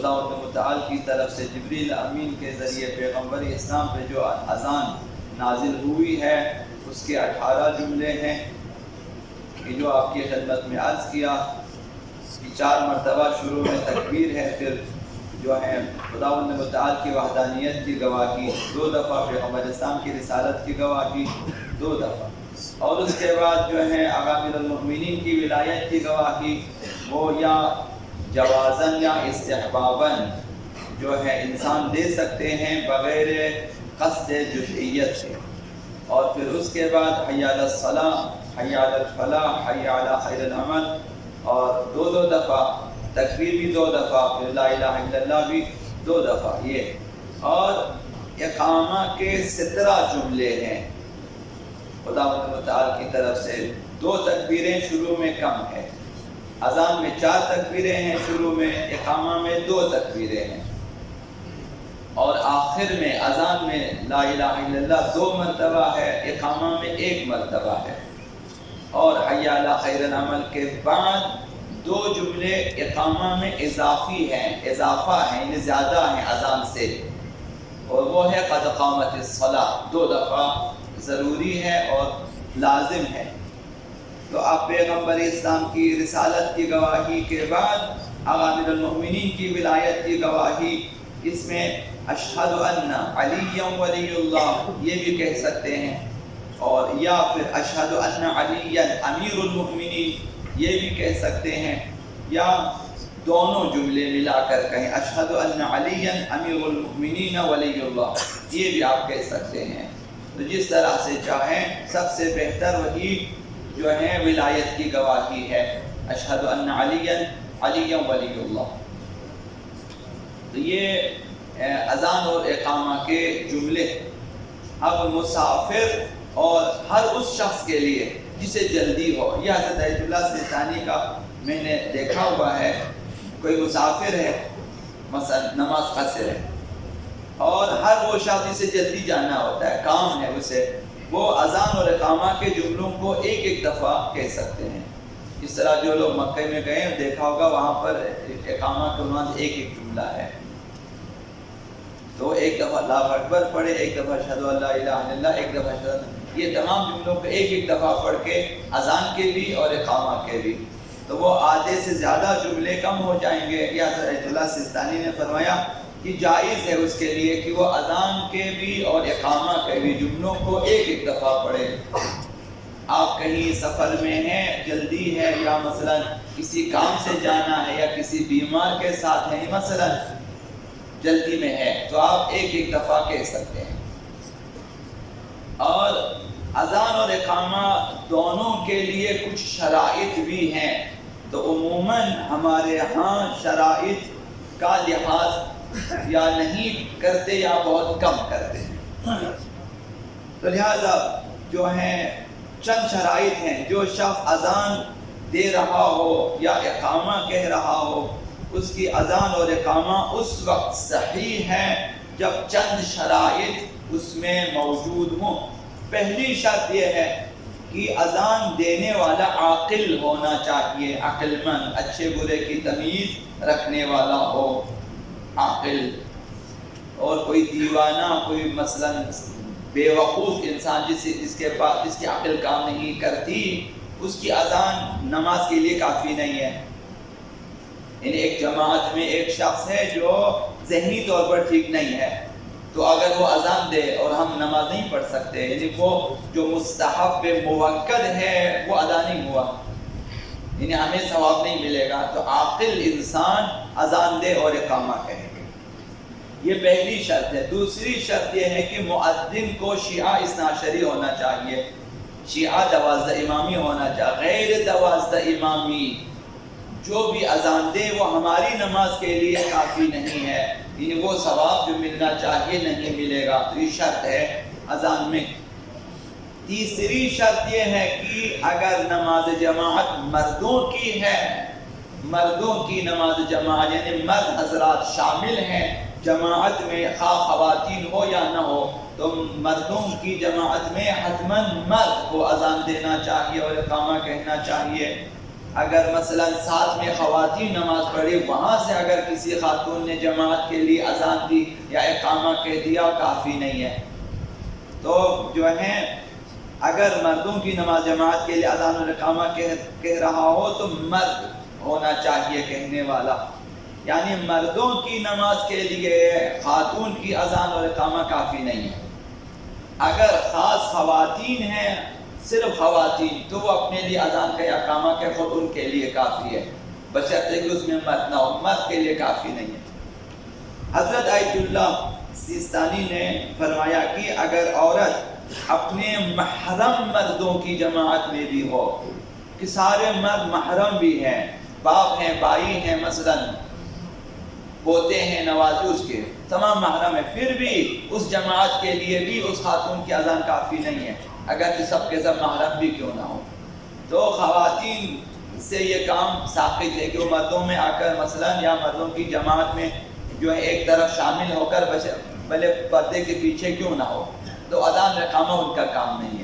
خدا متعال کی طرف سے جبریل امین کے ذریعے پیغمبر اسلام پہ جو اذان نازل ہوئی ہے اس کے 18 جملے ہیں کہ جو آپ کی خدمت میں عرض کیا کہ 4 مرتبہ شروع میں تکبیر ہے، پھر جو ہے خداوند متعال کی وحدانیت کی گواہی 2 دفعہ، پیغمبر اسلام کی رسالت کی گواہی 2 دفعہ، اور اس کے بعد جو ہے آقا امیر المؤمنین کی ولایت کی گواہی، وہ یا جوازن یا استحباباً جو ہے انسان دے سکتے ہیں بغیر قصد جزئیت سے، اور پھر اس کے بعد حی علی الصلاح، حی علی الفلاح، حی علی خیر العمل، اور 2 دفعہ تکبیر بھی 2 دفعہ، پھر لا الہ الا اللہ بھی 2 دفعہ یہ، اور اقامہ کے 17 جملے ہیں خدا متعال کی طرف سے۔ 2 تکبیریں شروع میں کم ہے، اذان میں 4 تکبیریں ہیں شروع میں، اقامہ میں 2 تکبیریں ہیں، اور آخر میں اذان میں لا الہ الا اللہ 2 مرتبہ ہے، اقامہ میں 1 مرتبہ ہے، اور حی علی خیر العمل کے بعد 2 جملے اقامہ میں اضافی ہیں، اضافہ ہیں، یعنی زیادہ ہیں اذان سے، اور وہ ہے قد قامت الصلاۃ، 2 دفعہ ضروری ہے اور لازم ہے۔ تو آپ پیغمبر اسلام کی رسالت کی گواہی کے بعد آقا امیر المؤمنین کی ولایت کی گواہی، اس میں اشہد ان علی ولی اللہ یہ بھی کہہ سکتے ہیں، اور یا پھر اشہد ان علی امیر المؤمنین یہ بھی کہہ سکتے ہیں، یا دونوں جملے ملا کر کہیں اشہد ان علی امیر المؤمنین ولی اللہ، یہ بھی آپ کہہ سکتے ہیں۔ تو جس طرح سے چاہیں، سب سے بہتر وہی جو ہے ولایت کی گواہی ہے، اشہد ان علی ولی اللہ۔ تو یہ اذان اور اقامہ کے جملے۔ اب مسافر اور ہر اس شخص کے لیے جسے جلدی ہو، یہ حضرت ایت اللہ سیستانی کا میں نے دیکھا ہوا ہے، کوئی مسافر ہے مثلا نماز قصر ہے، اور ہر وہ شخص جسے جلدی جانا ہوتا ہے، کام ہے اسے، وہ اذان اور اقامہ کے جملوں کو ایک دفعہ کہہ سکتے ہیں۔ اس طرح جو لوگ مکہ میں گئے ہیں دیکھا ہوگا، وہاں پر اقامہ کے عنوان سے ایک جملہ ہے، تو ایک دفعہ اللہ اکبر پڑھے، ایک دفعہ اشہد ان لا الہ الا اللہ، ایک دفعہ اشہد، یہ تمام جملوں کو ایک دفعہ پڑھ کے اذان کے بھی اور اقامہ کے بھی، تو وہ آدھے سے زیادہ جملے کم ہو جائیں گے۔ یا حضرت اللہ سیستانی نے فرمایا کہ جائز ہے اس کے لیے کہ وہ اذان کے بھی اور اقامہ کے بھی جملوں کو ایک دفعہ پڑھے۔ آپ کہیں سفر میں ہیں، جلدی ہے، یا مثلا کسی کام سے جانا ہے، یا کسی بیمار کے ساتھ ہیں، مثلا جلدی میں ہے، تو آپ ایک دفعہ کہہ سکتے ہیں۔ اور اذان اور اقامہ دونوں کے لیے کچھ شرائط بھی ہیں، تو عموماً ہمارے ہاں شرائط کا لحاظ یا نہیں کرتے یا بہت کم کرتے ہیں، تو لہذا جو ہیں چند شرائط ہیں۔ جو شخص اذان دے رہا ہو یا اقامہ کہہ رہا ہو، اس کی اذان اور اقامہ اس وقت صحیح ہے جب چند شرائط اس میں موجود ہوں۔ پہلی شرط یہ ہے کہ اذان دینے والا عاقل ہونا چاہیے، عقل مند، اچھے برے کی تمیز رکھنے والا ہو، عاقل، اور کوئی دیوانہ، کوئی مثلا بے وقوف انسان جس کی عقل کام نہیں کرتی، اس کی اذان نماز کے لیے کافی نہیں ہے۔ یعنی ایک جماعت میں ایک شخص ہے جو ذہنی طور پر ٹھیک نہیں ہے، تو اگر وہ اذان دے اور ہم نماز نہیں پڑھ سکتے، یعنی وہ جو مستحب موکد ہے وہ ادا نہیں ہوا، یعنی ہمیں ثواب نہیں ملے گا، تو عاقل انسان اذان دے اور اقامہ کہے، یہ پہلی شرط ہے۔ دوسری شرط یہ ہے کہ مؤذن کو شیعہ اثنا عشری ہونا چاہیے، شیعہ 12 امامی ہونا چاہیے، غیر 12 امامی جو بھی اذان دے وہ ہماری نماز کے لیے کافی نہیں ہے، یعنی وہ ثواب جو ملنا چاہیے نہیں ملے گا، تو یہ شرط ہے اذان میں۔ تیسری شرط یہ ہے کہ اگر نماز جماعت مردوں کی ہے، مردوں کی نماز جماعت یعنی مرد حضرات شامل ہیں جماعت میں، خواہ خواتین ہو یا نہ ہو، تو مردوں کی جماعت میں حتماً مرد کو اذان دینا چاہیے اور اقامہ کہنا چاہیے۔ اگر مثلا ساتھ میں خواتین نماز پڑھی، وہاں سے اگر کسی خاتون نے جماعت کے لیے اذان دی یا اقامہ کہہ دیا کافی نہیں ہے۔ تو جو ہے اگر مردوں کی نماز جماعت کے لیے اذان اور اقامہ کہہ رہا ہو تو مرد ہونا چاہیے کہنے والا، یعنی مردوں کی نماز کے لیے خاتون کی اذان اور اقامہ کافی نہیں ہے۔ اگر خاص خواتین ہیں، صرف خواتین، تو وہ اپنے لیے اذان کا اقامہ کے خود ان کے لیے کافی ہے، بشرطے کہ اس میں مرد نہ ہو، مرد کے لیے کافی نہیں ہے۔ حضرت آیت اللہ سیستانی نے فرمایا کہ اگر عورت اپنے محرم مردوں کی جماعت میں بھی ہو، کہ سارے مرد محرم بھی ہیں، باپ ہیں، بھائی ہیں، مثلا پوتے ہیں، نوازے اس کے تمام محرم ہیں، پھر بھی اس جماعت کے لیے بھی اس خاتون کی اذان کافی نہیں ہے، اگرچہ سب کے سب محرم بھی کیوں نہ ہو۔ تو خواتین سے یہ کام ساقط ہے کہ وہ مردوں میں آ کر مثلا یا مردوں کی جماعت میں جو ہے ایک طرف شامل ہو کر بھلے پردے کے پیچھے کیوں نہ ہو، تو اذان اقامہ ان کا کام نہیں ہے۔